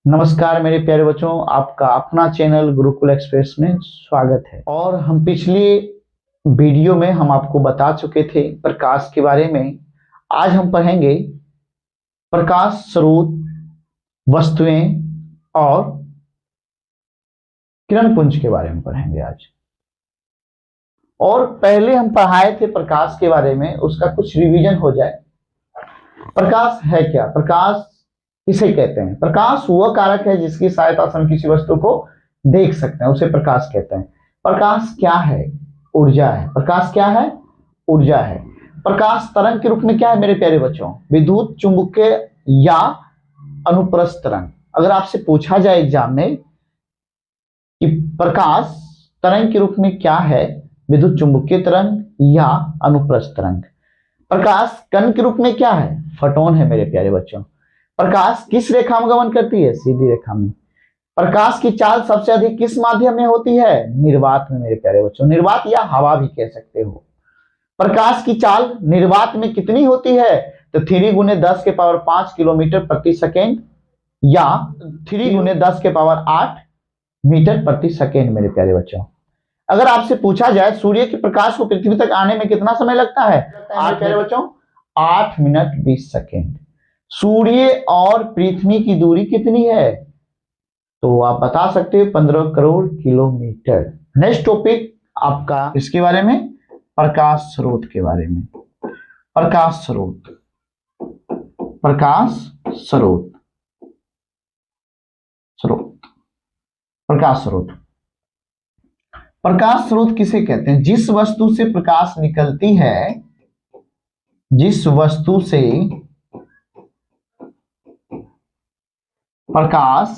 नमस्कार मेरे प्यारे बच्चों, आपका अपना चैनल गुरुकुल एक्सप्रेस में स्वागत है। और हम पिछली वीडियो में हम आपको बता चुके थे प्रकाश के बारे में। आज हम पढ़ेंगे प्रकाश स्रोत, वस्तुएं और किरण पुंज के बारे में पढ़ेंगे आज। और पहले हम पढ़ाए थे प्रकाश के बारे में, उसका कुछ रिवीजन हो जाए। प्रकाश है क्या? प्रकाश किसे कहते हैं? प्रकाश वह कारक है जिसकी सहायता से हम किसी वस्तु को देख सकते हैं, उसे प्रकाश कहते हैं। प्रकाश क्या है? ऊर्जा है। प्रकाश क्या है? ऊर्जा है। प्रकाश तरंग के रूप में क्या है मेरे प्यारे बच्चों? विद्युत, चुंबकीय या अनुप्रस्थ तरंग। अगर आपसे पूछा जाए एग्जाम में कि प्रकाश तरंग के रूप में क्या है, विद्युत चुंबकीय तरंग या अनुप्रस्थ तरंग। प्रकाश कण के रूप में क्या है? फोटोन है मेरे प्यारे बच्चों। प्रकाश किस रेखा में गमन करती है? सीधी रेखा में। प्रकाश की चाल सबसे अधिक किस माध्यम में होती है? निर्वात में मेरे प्यारे बच्चों। निर्वात या हवा भी कह सकते हो। प्रकाश की चाल निर्वात में कितनी होती है? तो 3 × 10⁵ किलोमीटर प्रति सेकेंड या 3 × 10⁸ मीटर प्रति सेकेंड मेरे प्यारे बच्चों। अगर आपसे पूछा जाए सूर्य के प्रकाश को पृथ्वी तक आने में कितना समय लगता है? 8 प्यारे बच्चों, 8 मिनट 20 सेकेंड। सूर्य और पृथ्वी की दूरी कितनी है? तो आप बता सकते हो 15 करोड़ किलोमीटर। नेक्स्ट टॉपिक आपका इसके बारे में, प्रकाश स्रोत के बारे में। प्रकाश स्रोत, प्रकाश स्रोत, प्रकाश स्रोत। प्रकाश स्रोत किसे कहते हैं? जिस वस्तु से प्रकाश निकलती है, जिस वस्तु से प्रकाश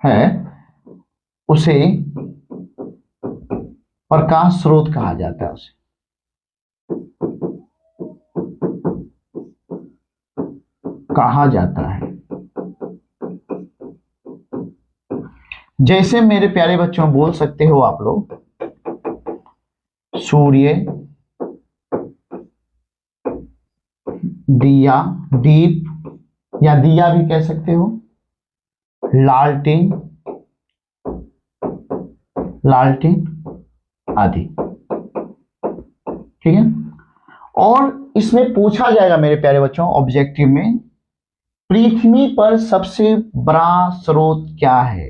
है उसे प्रकाश स्रोत कहा जाता है। उसे कहा जाता है। जैसे मेरे प्यारे बच्चों बोल सकते हो आप लोग, सूर्य, दिया, दीप या दिया भी कह सकते हो, लालटेन, लालटेन आदि। ठीक है। और इसमें पूछा जाएगा मेरे प्यारे बच्चों ऑब्जेक्टिव में, पृथ्वी पर सबसे बड़ा स्रोत क्या है?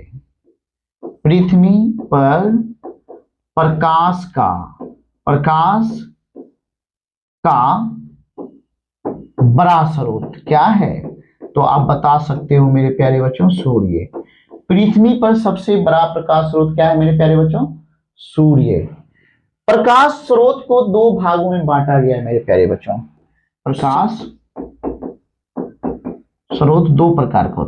पृथ्वी पर प्रकाश का बड़ा स्रोत क्या है? तो आप बता सकते हो मेरे प्यारे बच्चों, सूर्य। पृथ्वी पर सबसे बड़ा प्रकाश स्रोत क्या है मेरे प्यारे बच्चों? सूर्य। प्रकाश स्रोत को 2 भागों में बांटा गया है मेरे प्यारे बच्चों। प्रकाश स्रोत 2 प्रकार के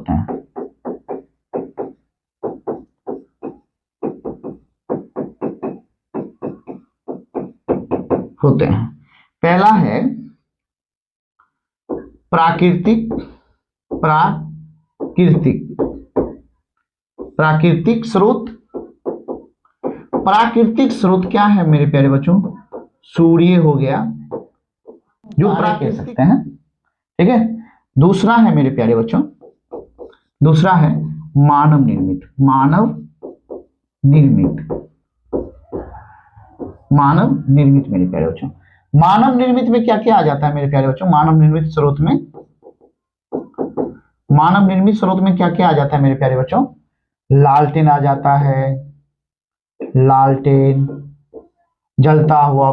होते हैं। पहला है प्राकृतिक स्रोत। प्राकृतिक स्रोत क्या है मेरे प्यारे बच्चों? सूर्य हो गया, जो कह सकते हैं। ठीक है। दूसरा है मेरे प्यारे बच्चों, दूसरा है मानव निर्मित। मानव निर्मित मेरे प्यारे बच्चों। मानव निर्मित में क्या क्या आ जाता है मेरे प्यारे बच्चों? मानव निर्मित स्रोत में क्या क्या आ जाता है मेरे प्यारे बच्चों? लालटेन आ जाता है, लालटेन, जलता हुआ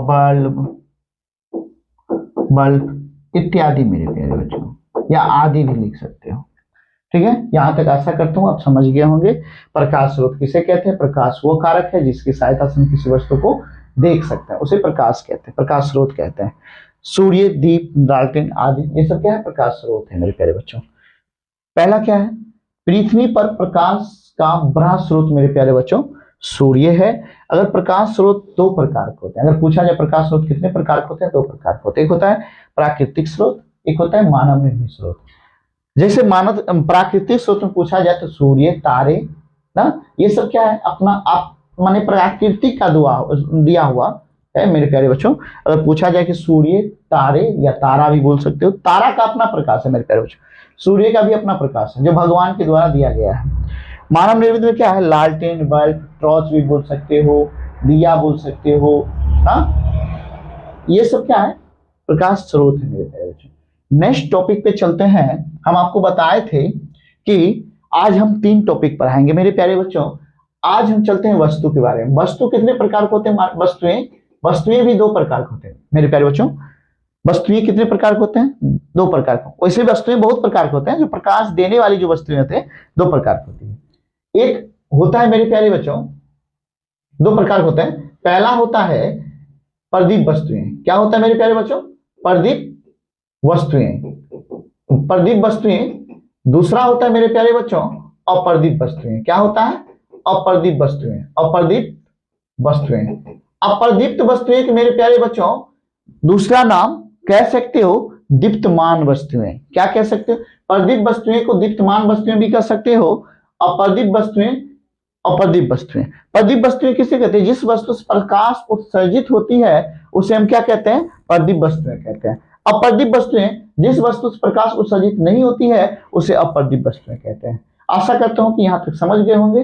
बल्ब इत्यादि मेरे प्यारे बच्चों, या आदि भी लिख सकते हो। ठीक है। यहां तक आशा करता हूं आप समझ गए होंगे प्रकाश स्रोत किसे कहते हैं। प्रकाश वो कारक है जिसकी सहायता से हम किसी वस्तु को देख सकते हैं, उसे प्रकाश कहते हैं, प्रकाश स्रोत कहते हैं। सूर्य, दीप, लालटेन आदि ये सब क्या है? प्रकाश स्रोत है मेरे प्यारे बच्चों। पहला क्या है? पृथ्वी पर प्रकाश का बड़ा स्रोत मेरे प्यारे बच्चों सूर्य है। अगर प्रकाश स्रोत 2 प्रकार के होते हैं, अगर पूछा जाए प्रकाश स्रोत कितने प्रकार के होते हैं? 2 प्रकार के होते हैं। एक होता है प्राकृतिक स्रोत, एक होता है मानव निर्मित स्रोत। जैसे मानव प्राकृतिक स्रोत में पूछा जाए तो सूर्य, तारे ना, ये सब क्या है? अपना आप माने प्रकृति का दिया हुआ है मेरे प्यारे बच्चों। अगर पूछा जाए कि सूर्य, तारे या तारा भी बोल सकते हो, तारा का अपना प्रकाश है मेरे प्यारे बच्चों, सूर्य का भी अपना प्रकाश है जो भगवान के द्वारा दिया गया है। मानव निर्मित में क्या है, लालटेन, बल्ब, टॉर्च भी बोल सकते हो, दिया बोल सकते हो, हाँ, ये सब क्या है, प्रकाश स्रोत है मेरे प्यारे बच्चों। नेक्स्ट टॉपिक पे चलते हैं। हम आपको बताए थे कि आज हम 3 टॉपिक पढ़ाएंगे मेरे प्यारे बच्चों। आज हम चलते हैं वस्तु के बारे में। वस्तु कितने प्रकार के होते हैं, वस्तुएं भी 2 प्रकार के होते हैं मेरे प्यारे बच्चों। वस्तुएं कितने प्रकार के होते हैं, 2 प्रकार के। वैसे वस्तुएं बहुत प्रकार के होते हैं, जो प्रकाश देने वाली जो वस्तुएं होते हैं 2 प्रकार की होती है। एक होता है मेरे प्यारे बच्चों, 2 प्रकार के होते हैं। पहला होता है प्रदीप वस्तुएं। क्या होता है मेरे प्यारे बच्चों, प्रदीप वस्तुएं, प्रदीप वस्तुएं। दूसरा होता है मेरे प्यारे बच्चों अप्रदीप वस्तुएं। क्या होता है, अप्रदीप वस्तुएं, अप्रदीप वस्तुएं। अप्रदीप्त वस्तुएं के मेरे प्यारे बच्चों दूसरा नाम कह सकते हो दीप्तमान वस्तुएं। क्या कह सकते हो, प्रदीप वस्तुएं को दीप्तमान वस्तुएं भी कह सकते हो, अप्रदीप वस्तुएं अप्रदीप वस्तुएं। प्रदीप वस्तुएं किसे कहते हैं, जिस वस्तु से प्रकाश उत्सर्जित होती है उसे हम क्या कहते हैं, प्रदीप वस्तुएं कहते हैं। अप्रदीप वस्तुएं, जिस वस्तु से प्रकाश उत्सर्जित नहीं होती है उसे अप्रदीप वस्तुएं कहते हैं। आशा करता हूं कि यहां तक समझ गए होंगे।